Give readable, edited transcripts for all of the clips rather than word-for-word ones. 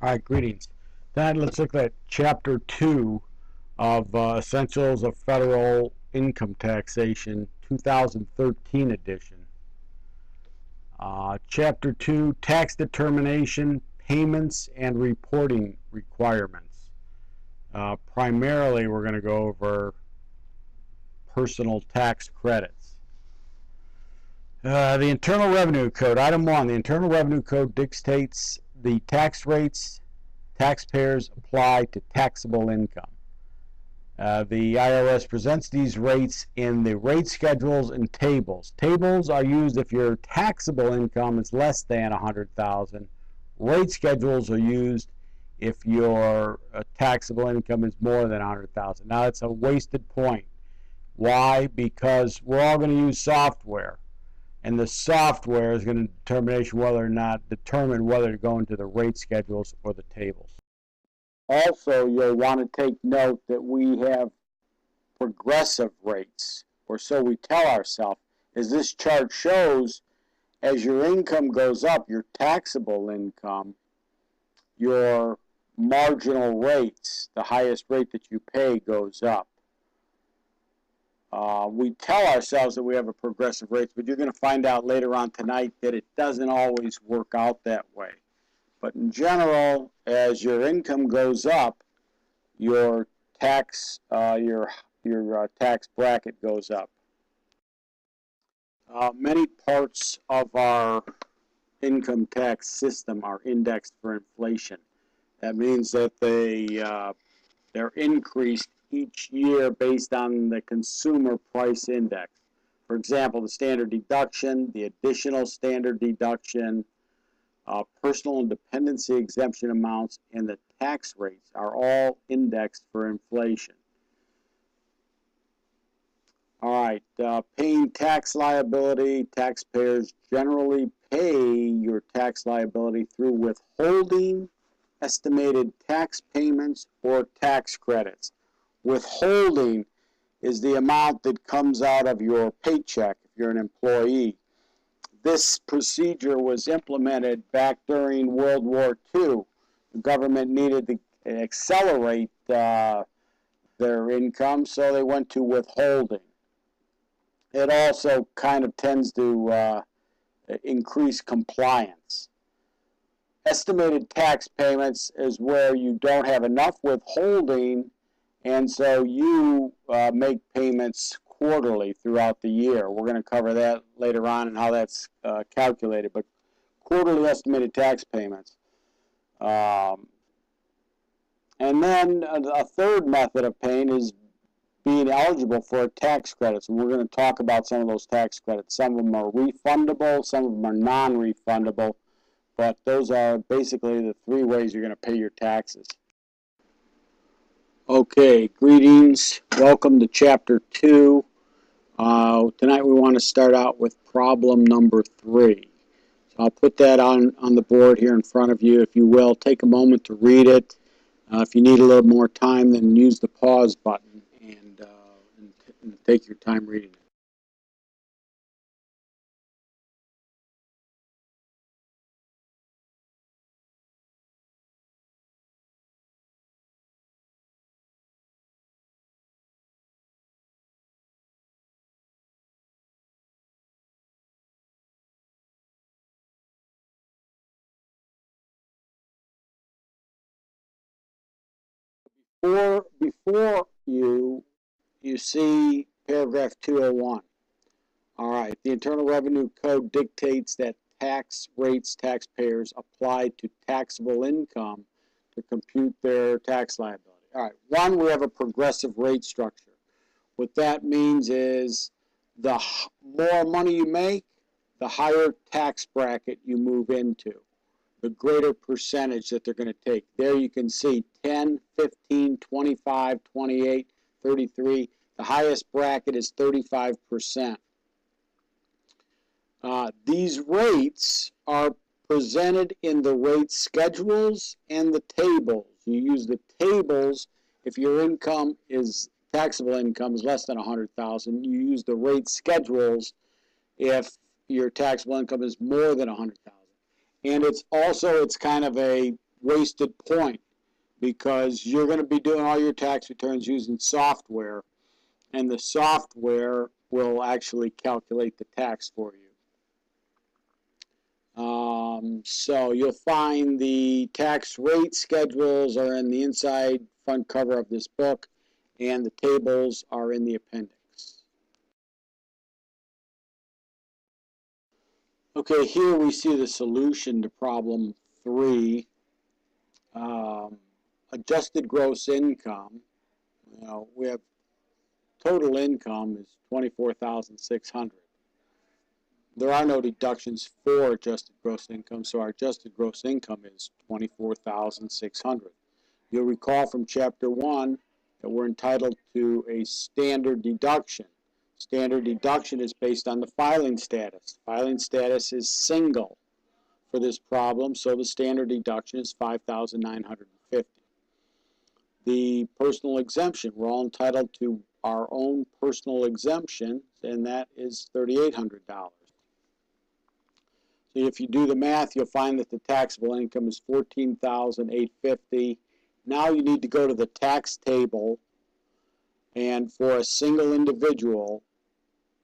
All right, greetings. Then let's look at Chapter 2 of Essentials of Federal Income Taxation, 2013 edition. Chapter 2, Tax Determination, Payments, and Reporting Requirements. Primarily, we're going to go over personal tax credits. The Internal Revenue Code, Item 1, the Internal Revenue Code dictates the tax rates taxpayers apply to taxable income. The IRS presents these rates in the rate schedules and tables. Tables are used if your taxable income is less than $100,000. Rate schedules are used if your taxable income is more than $100,000. Now, that's a wasted point. Why? Because we're all going to use software, and the software is going to determine whether to go into the rate schedules or the tables. Also, you'll want to take note that we have progressive rates, or so we tell ourselves. As this chart shows, as your income goes up, your taxable income, your marginal rates, the highest rate that you pay, goes up. We tell ourselves that we have a progressive rate, but you're going to find out later on tonight that it doesn't always work out that way. But in general, as your income goes up, your tax tax bracket goes up. Many parts of our income tax system are indexed for inflation. That means that they're increased each year based on the consumer price index. For example, the standard deduction, the additional standard deduction, personal and dependency exemption amounts, and the tax rates are all indexed for inflation. All right, paying tax liability. Taxpayers generally pay your tax liability through withholding, estimated tax payments, or tax credits. Withholding is the amount that comes out of your paycheck if you're an employee. This procedure was implemented back during World War II. The government needed to accelerate their income, so they went to withholding. It also kind of tends to increase compliance. Estimated tax payments is where you don't have enough withholding, and so you make payments quarterly throughout the year. We're going to cover that later on and how that's calculated, but quarterly estimated tax payments. And then a third method of paying is being eligible for a tax credits, and we're going to talk about some of those tax credits. Some of them are refundable, some of them are non-refundable, but those are basically the three ways you're going to pay your taxes. Okay, greetings. Welcome to Chapter 2. Tonight we want to start out with problem number 3. So I'll put that on the board here in front of you. If you will, take a moment to read it. If you need a little more time, then use the pause button and take your time reading it. Before you see paragraph 201. All right, the Internal Revenue Code dictates that tax rates taxpayers apply to taxable income to compute their tax liability. All right, one, we have a progressive rate structure. What that means is the more money you make, the higher tax bracket you move into, the greater percentage that they're going to take. There you can see 10, 15, 25, 28, 33. The highest bracket is 35%. These rates are presented in the rate schedules and the tables. You use the tables if your income is taxable income is less than $100,000. You use the rate schedules if your taxable income is more than $100,000. And it's kind of a wasted point because you're going to be doing all your tax returns using software, and the software will actually calculate the tax for you. So you'll find the tax rate schedules are in the inside front cover of this book, and the tables are in the appendix. Okay, here we see the solution to problem 3. Adjusted gross income. We have total income is $24,600. There are no deductions for adjusted gross income, so our adjusted gross income is $24,600. You'll recall from Chapter 1 that we're entitled to a standard deduction. Standard deduction is based on the filing status. Filing status is single for this problem, so the standard deduction is $5,950. The personal exemption, we're all entitled to our own personal exemption, and that is $3,800. So if you do the math, you'll find that the taxable income is $14,850. Now you need to go to the tax table, and for a single individual,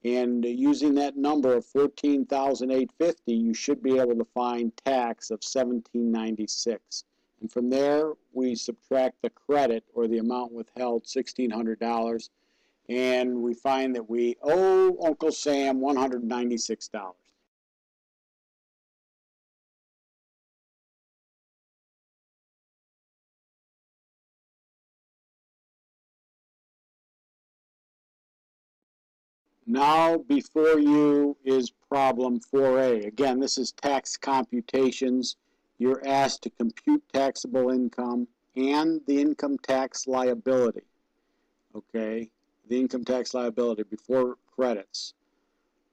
and using that number of $14,850, you should be able to find tax of $1,796. And from there, we subtract the credit, or the amount withheld, $1,600, and we find that we owe Uncle Sam $196. Now before you is problem 4A. Again, this is tax computations. You're asked to compute taxable income and the income tax liability. Okay, the income tax liability before credits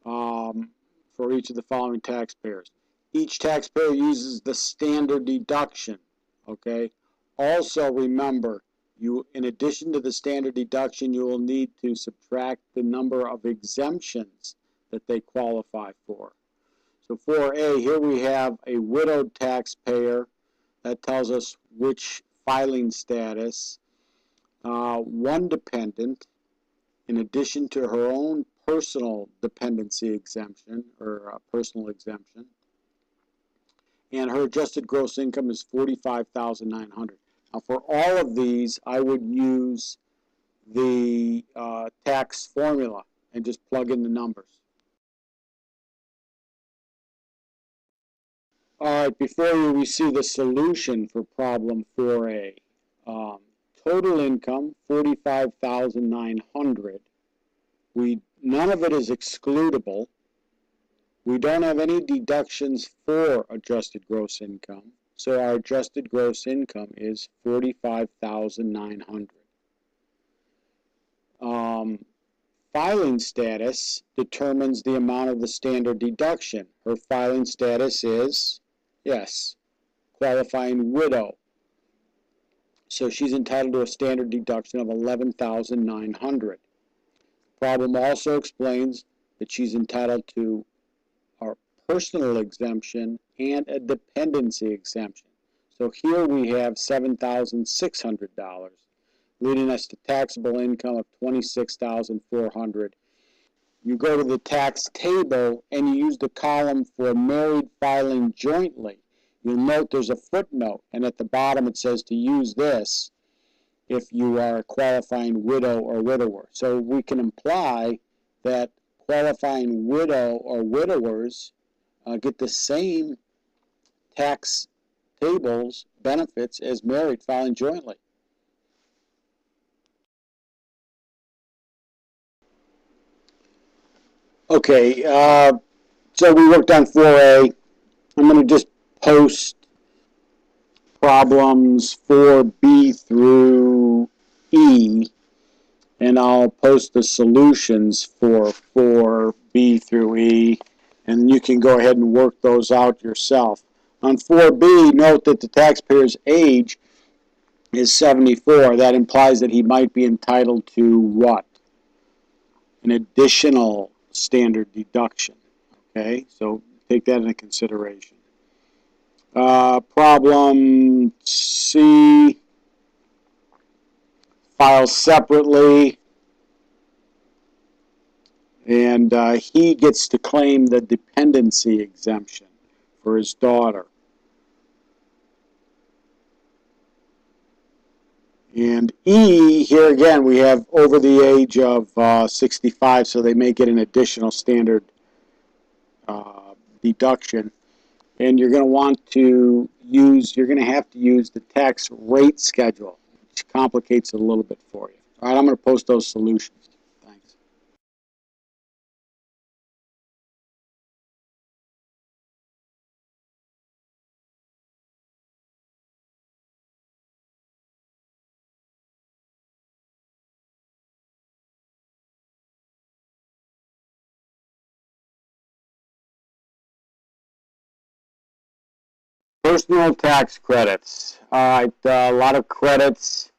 for each of the following taxpayers. Each taxpayer uses the standard deduction. Okay, also remember, in addition to the standard deduction, you will need to subtract the number of exemptions that they qualify for. So for A, here we have a widowed taxpayer. That tells us which filing status. One dependent, in addition to her own personal dependency exemption, or personal exemption. And her adjusted gross income is $45,900. Now for all of these, I would use the tax formula and just plug in the numbers. All right, before you, we see the solution for problem 4A. Total income, $45,900. None of it is excludable. We don't have any deductions for adjusted gross income. So our adjusted gross income is $45,900. Filing status determines the amount of the standard deduction. Her filing status is, yes, qualifying widow. So she's entitled to a standard deduction of $11,900. The problem also explains that she's entitled to our personal exemption and a dependency exemption. So here we have $7,600, leading us to taxable income of $26,400. You go to the tax table and you use the column for married filing jointly. You'll note there's a footnote, and at the bottom it says to use this if you are a qualifying widow or widower. So we can imply that qualifying widow or widowers get the same tax tables benefits as married filing jointly. Okay, so we worked on 4A. I'm going to just post problems 4B through E, and I'll post the solutions for 4B through E, and you can go ahead and work those out yourself. On 4B, note that the taxpayer's age is 74. That implies that he might be entitled to what? An additional standard deduction. Okay, so take that into consideration. Problem C, file separately, and he gets to claim the dependency exemption for his daughter. And E, here again, we have over the age of 65, so they may get an additional standard deduction. And you're going to want to use, you're going to have to use the tax rate schedule, which complicates it a little bit for you. All right, I'm going to post those solutions. Thanks. Personal tax credits. All right, a lot of credits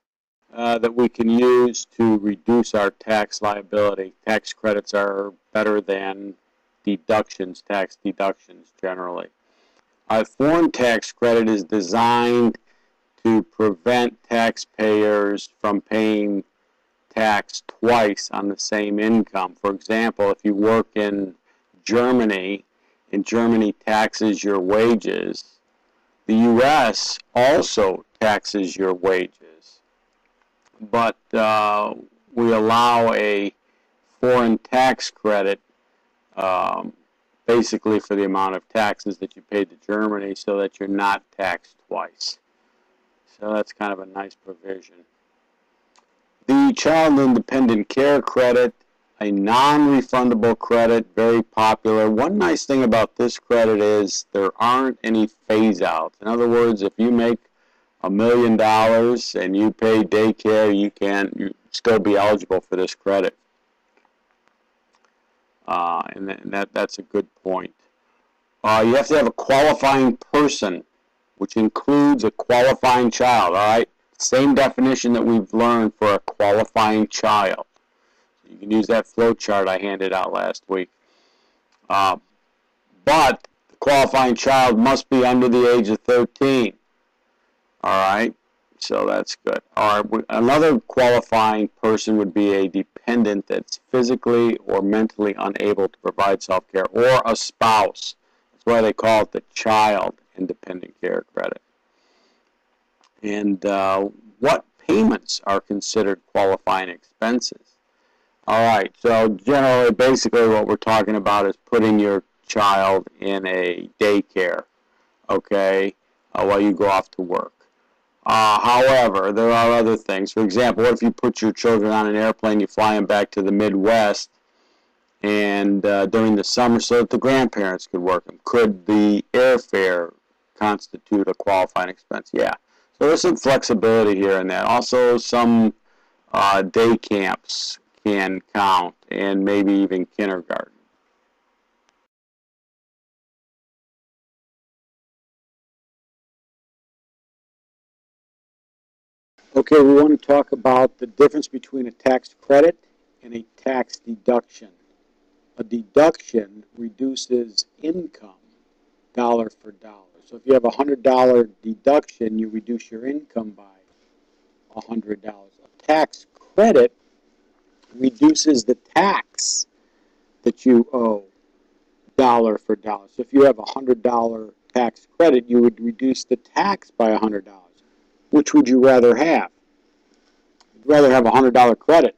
that we can use to reduce our tax liability. Tax credits are better than deductions, tax deductions generally. A foreign tax credit is designed to prevent taxpayers from paying tax twice on the same income. For example, if you work in Germany and Germany taxes your wages, the U.S. also taxes your wages, but we allow a foreign tax credit basically for the amount of taxes that you paid to Germany so that you're not taxed twice. So that's kind of a nice provision. The Child Independent Care Credit, a non-refundable credit, very popular. One nice thing about this credit is there aren't any phase-outs. In other words, if you make $1 million and you pay daycare, you still be eligible for this credit. And that's a good point. You have to have a qualifying person, which includes a qualifying child, all right? Same definition that we've learned for a qualifying child. You can use that flow chart I handed out last week. But the qualifying child must be under the age of 13. All right, so that's good. All right, another qualifying person would be a dependent that's physically or mentally unable to provide self-care, or a spouse. That's why they call it the Child Independent Care Credit. And what payments are considered qualifying expenses? All right, so generally, basically what we're talking about is putting your child in a daycare, okay, while you go off to work. However, there are other things. For example, what if you put your children on an airplane, you fly them back to the Midwest, and during the summer so that the grandparents could work them? Could the airfare constitute a qualifying expense? Yeah. So there's some flexibility here in that. Also, some day camps can count, and maybe even kindergarten. Okay, we want to talk about the difference between a tax credit and a tax deduction. A deduction reduces income dollar for dollar. So if you have a $100 deduction, you reduce your income by $100. A tax credit reduces the tax that you owe dollar for dollar. So if you have a $100 tax credit, you would reduce the tax by $100. Which would you rather have? You'd rather have a $100 credit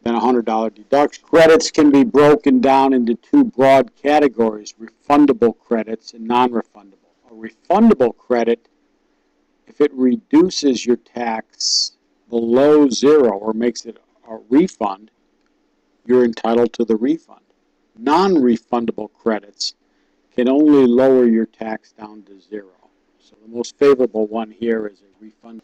than a $100 deduction. Credits can be broken down into two broad categories: refundable credits and non-refundable. A refundable credit, if it reduces your tax below zero or makes it a refund, you're entitled to the refund. Non-refundable credits can only lower your tax down to zero. So the most favorable one here is a refund.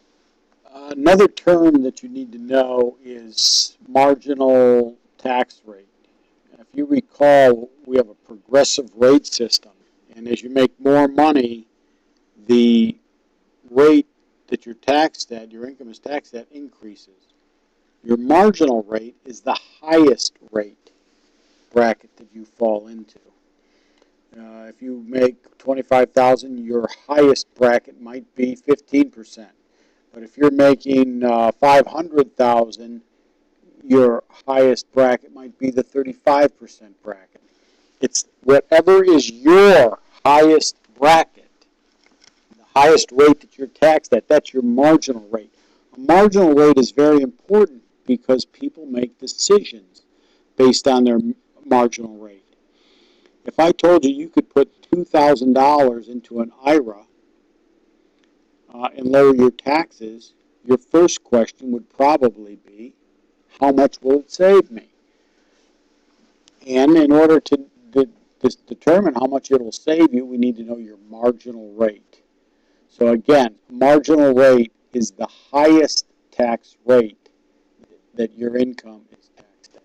Another term that you need to know is marginal tax rate. If you recall, we have a progressive rate system, and as you make more money, the rate that you're taxed at, your income is taxed at, increases. Your marginal rate is the highest rate bracket that you fall into. If you make $25,000, your highest bracket might be 15%. But if you're making $500,000, your highest bracket might be the 35% bracket. It's whatever is your highest bracket, the highest rate that you're taxed at, that's your marginal rate. A marginal rate is very important because people make decisions based on their marginal rate. If I told you you could put $2,000 into an IRA and lower your taxes, your first question would probably be, how much will it save me? And in order to determine how much it will save you, we need to know your marginal rate. So again, marginal rate is the highest tax rate that your income is taxed at.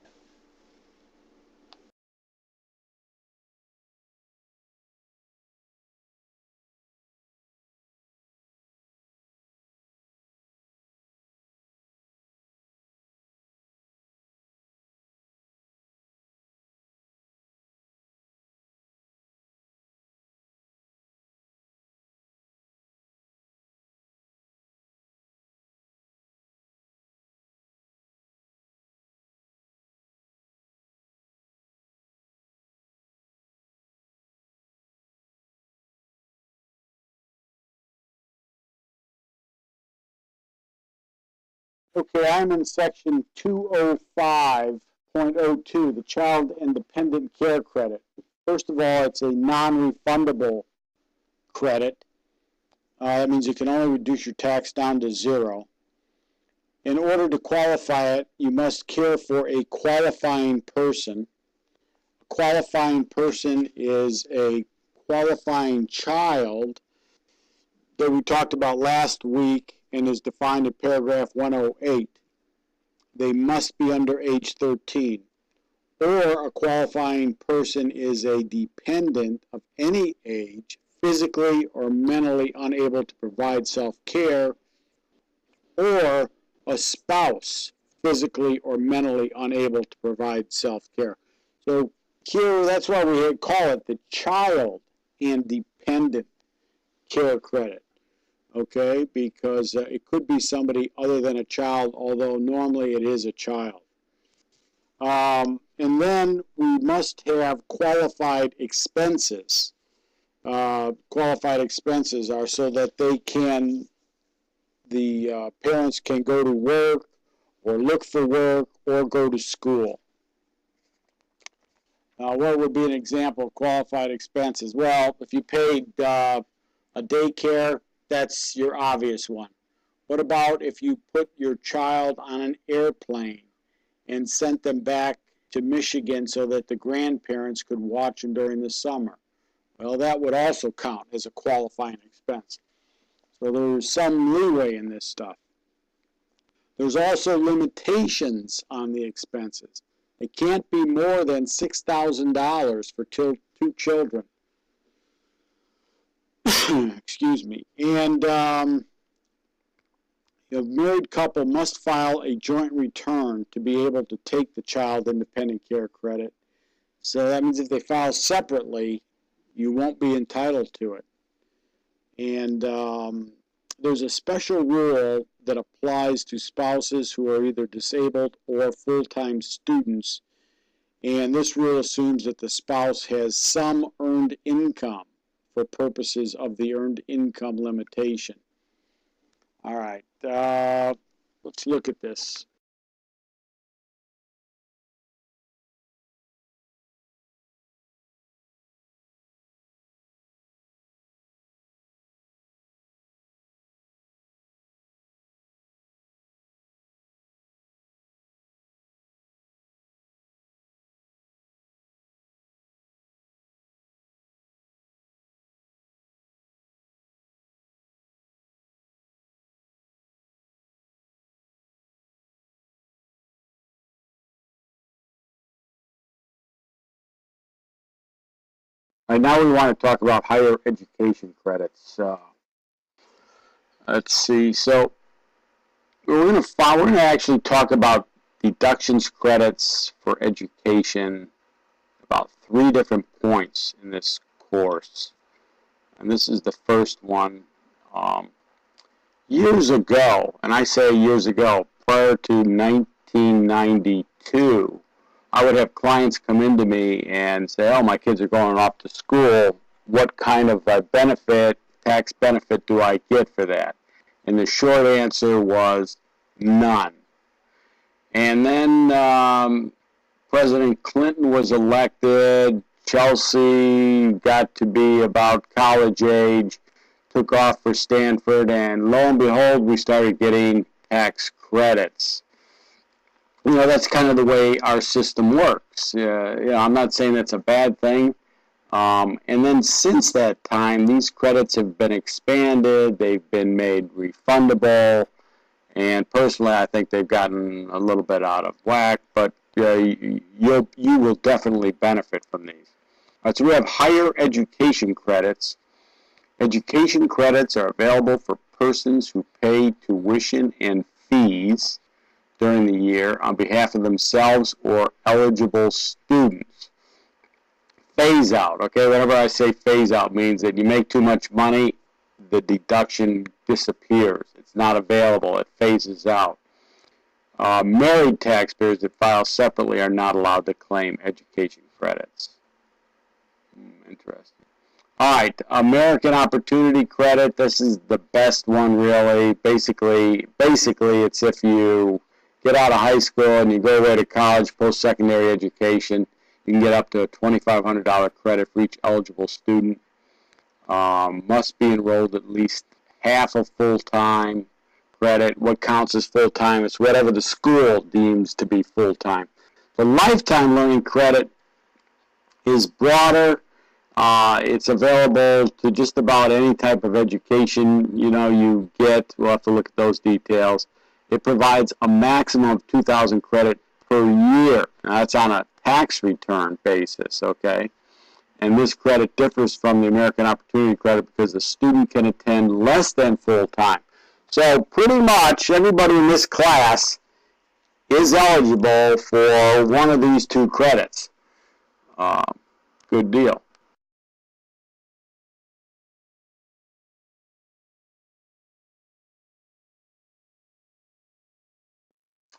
Okay, I'm in section 205.02, the Child Independent Care Credit. First of all, it's a non-refundable credit. That means you can only reduce your tax down to zero. In order to qualify it, you must care for a qualifying person. A qualifying person is a qualifying child that we talked about last week and is defined in paragraph 108. They must be under age 13. Or a qualifying person is a dependent of any age, physically or mentally unable to provide self-care, or a spouse, physically or mentally unable to provide self-care. So here, that's why we call it the Child Independent Care Credit, okay? Because it could be somebody other than a child, although normally it is a child. And then we must have qualified expenses. Qualified expenses are so that the parents can go to work or look for work or go to school. What would be an example of qualified expenses? Well, if you paid a daycare, that's your obvious one. What about if you put your child on an airplane and sent them back to Michigan so that the grandparents could watch them during the summer? Well, that would also count as a qualifying expense. So there's some leeway in this stuff. There's also limitations on the expenses. It can't be more than $6,000 for two children. Excuse me. And a married couple must file a joint return to be able to take the Child Independent Care Credit. So that means if they file separately, you won't be entitled to it. And there's a special rule that applies to spouses who are either disabled or full-time students. And this rule assumes that the spouse has some earned income for purposes of the earned income limitation. All right, let's look at this. All right, now we want to talk about higher education credits. Let's see. So we're going to actually talk about deductions credits for education about 3 different points in this course. And this is the first one. Years ago, and I say years ago, prior to 1992, I would have clients come into me and say, oh, my kids are going off to school. What kind of tax benefit do I get for that? And the short answer was none. And then President Clinton was elected. Chelsea got to be about college age, took off for Stanford, and lo and behold, we started getting tax credits. You know, that's kind of the way our system works. I'm not saying that's a bad thing. And then since that time, these credits have been expanded, they've been made refundable, and personally, I think they've gotten a little bit out of whack, but you will definitely benefit from these. So we have higher education credits. Education credits are available for persons who pay tuition and fees during the year on behalf of themselves or eligible students. Phase out, okay? Whenever I say phase out, means that you make too much money, the deduction disappears. It's not available. It phases out. Married taxpayers that file separately are not allowed to claim education credits. Interesting. All right, American Opportunity Credit. This is the best one, really. Basically, it's if you get out of high school and you go away to college, post-secondary education, you can get up to a $2,500 credit for each eligible student. Must be enrolled at least half of full-time credit. What counts as full-time is whatever the school deems to be full-time. The lifetime learning credit is broader. It's available to just about any type of education you get. We'll have to look at those details. It provides a maximum of 2,000 credit per year. Now, that's on a tax return basis, okay? And this credit differs from the American Opportunity Credit because the student can attend less than full-time. So pretty much everybody in this class is eligible for one of these two credits. Good deal.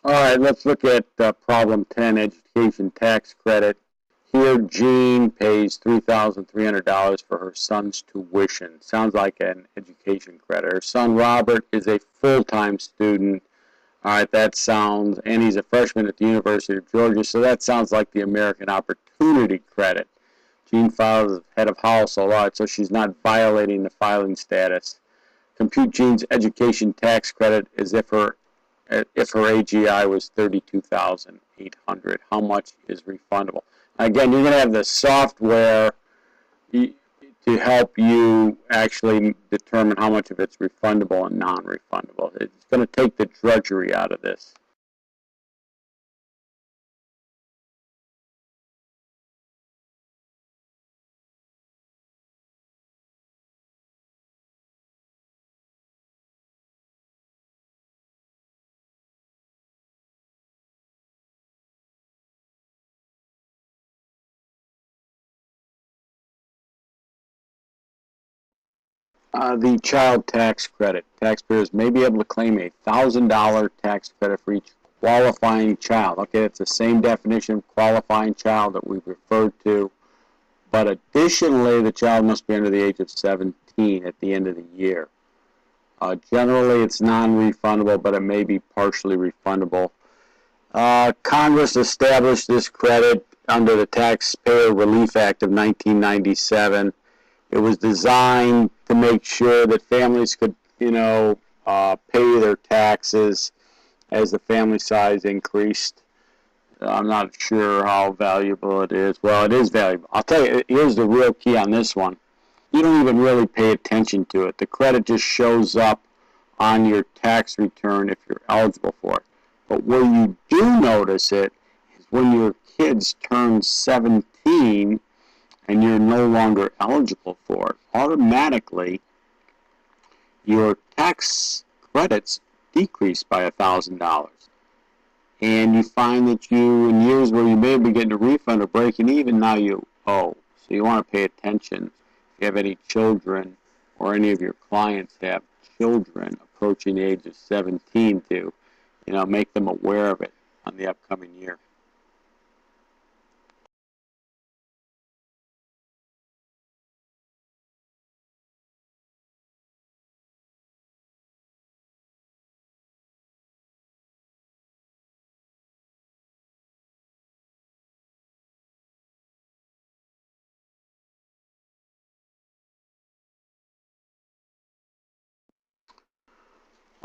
All right, let's look at problem 10, education tax credit. Here, Jean pays $3,300 for her son's tuition. Sounds like an education credit. Her son, Robert, is a full-time student. All right, and he's a freshman at the University of Georgia, so that sounds like the American Opportunity Credit. Jean files as head of household, all right, so she's not violating the filing status. Compute Jean's education tax credit as if her AGI was $32,800. How much is refundable? Again, you're going to have the software to help you actually determine how much of it's refundable and non-refundable. It's going to take the drudgery out of this. The child tax credit. Taxpayers may be able to claim a $1,000 tax credit for each qualifying child. Okay, it's the same definition of qualifying child that we've referred to, but additionally, the child must be under the age of 17 at the end of the year. Generally, it's non-refundable, but it may be partially refundable. Congress established this credit under the Taxpayer Relief Act of 1997. It was designed to make sure that families could, pay their taxes as the family size increased. I'm not sure how valuable it is. Well, it is valuable. I'll tell you, here's the real key on this one. You don't even really pay attention to it. The credit just shows up on your tax return if you're eligible for it. But where you do notice it is when your kids turn 17 and you're no longer eligible for it. Automatically, your tax credits decrease by $1,000. And you find that in years where you may be getting a refund or breaking even, now you owe. So you want to pay attention you have any children or any of your clients have children approaching the age of 17 to, make them aware of it on the upcoming year.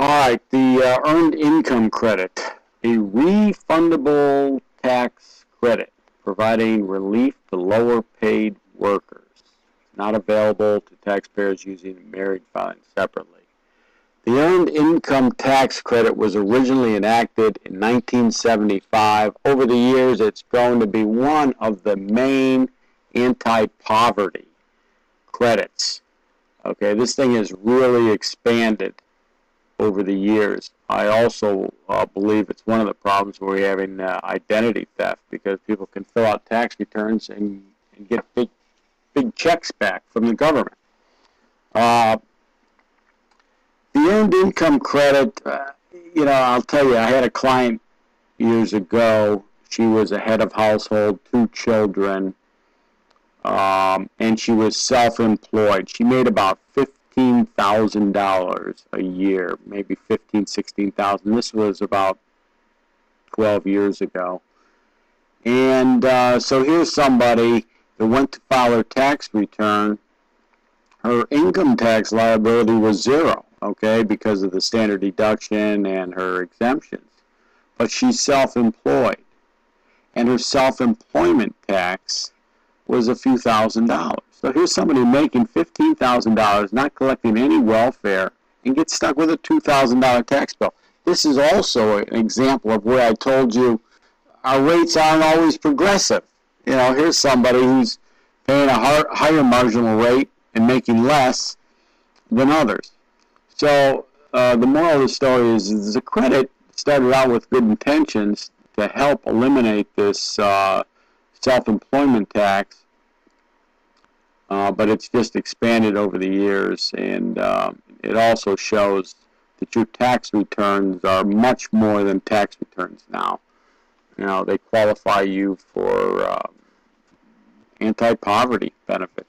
All right, the earned income credit, a refundable tax credit providing relief to lower paid workers. Not available to taxpayers using married filing separately. The earned income tax credit was originally enacted in 1975. Over the years, it's grown to be one of the main anti-poverty credits. Okay, this thing has really expanded over the years. I also believe it's one of the problems where we're having identity theft, because people can fill out tax returns and get big checks back from the government. The earned income credit, I'll tell you, I had a client years ago. She was a head of household, 2 children, and she was self-employed. She made about $15,000 a year, maybe $16,000. This was about 12 years ago. And so here's somebody that went to file her tax return. Her income tax liability was 0, okay, because of the standard deduction and her exemptions. But she's self-employed, and her self-employment tax was a few $1,000s. So here's somebody making $15,000, not collecting any welfare, and gets stuck with a $2,000 tax bill. This is also an example of where I told you our rates aren't always progressive. Here's somebody who's paying a higher marginal rate and making less than others. So the moral of the story is the credit started out with good intentions to help eliminate this self-employment tax, but it's just expanded over the years, and it also shows that your tax returns are much more than tax returns now. They qualify you for anti-poverty benefits.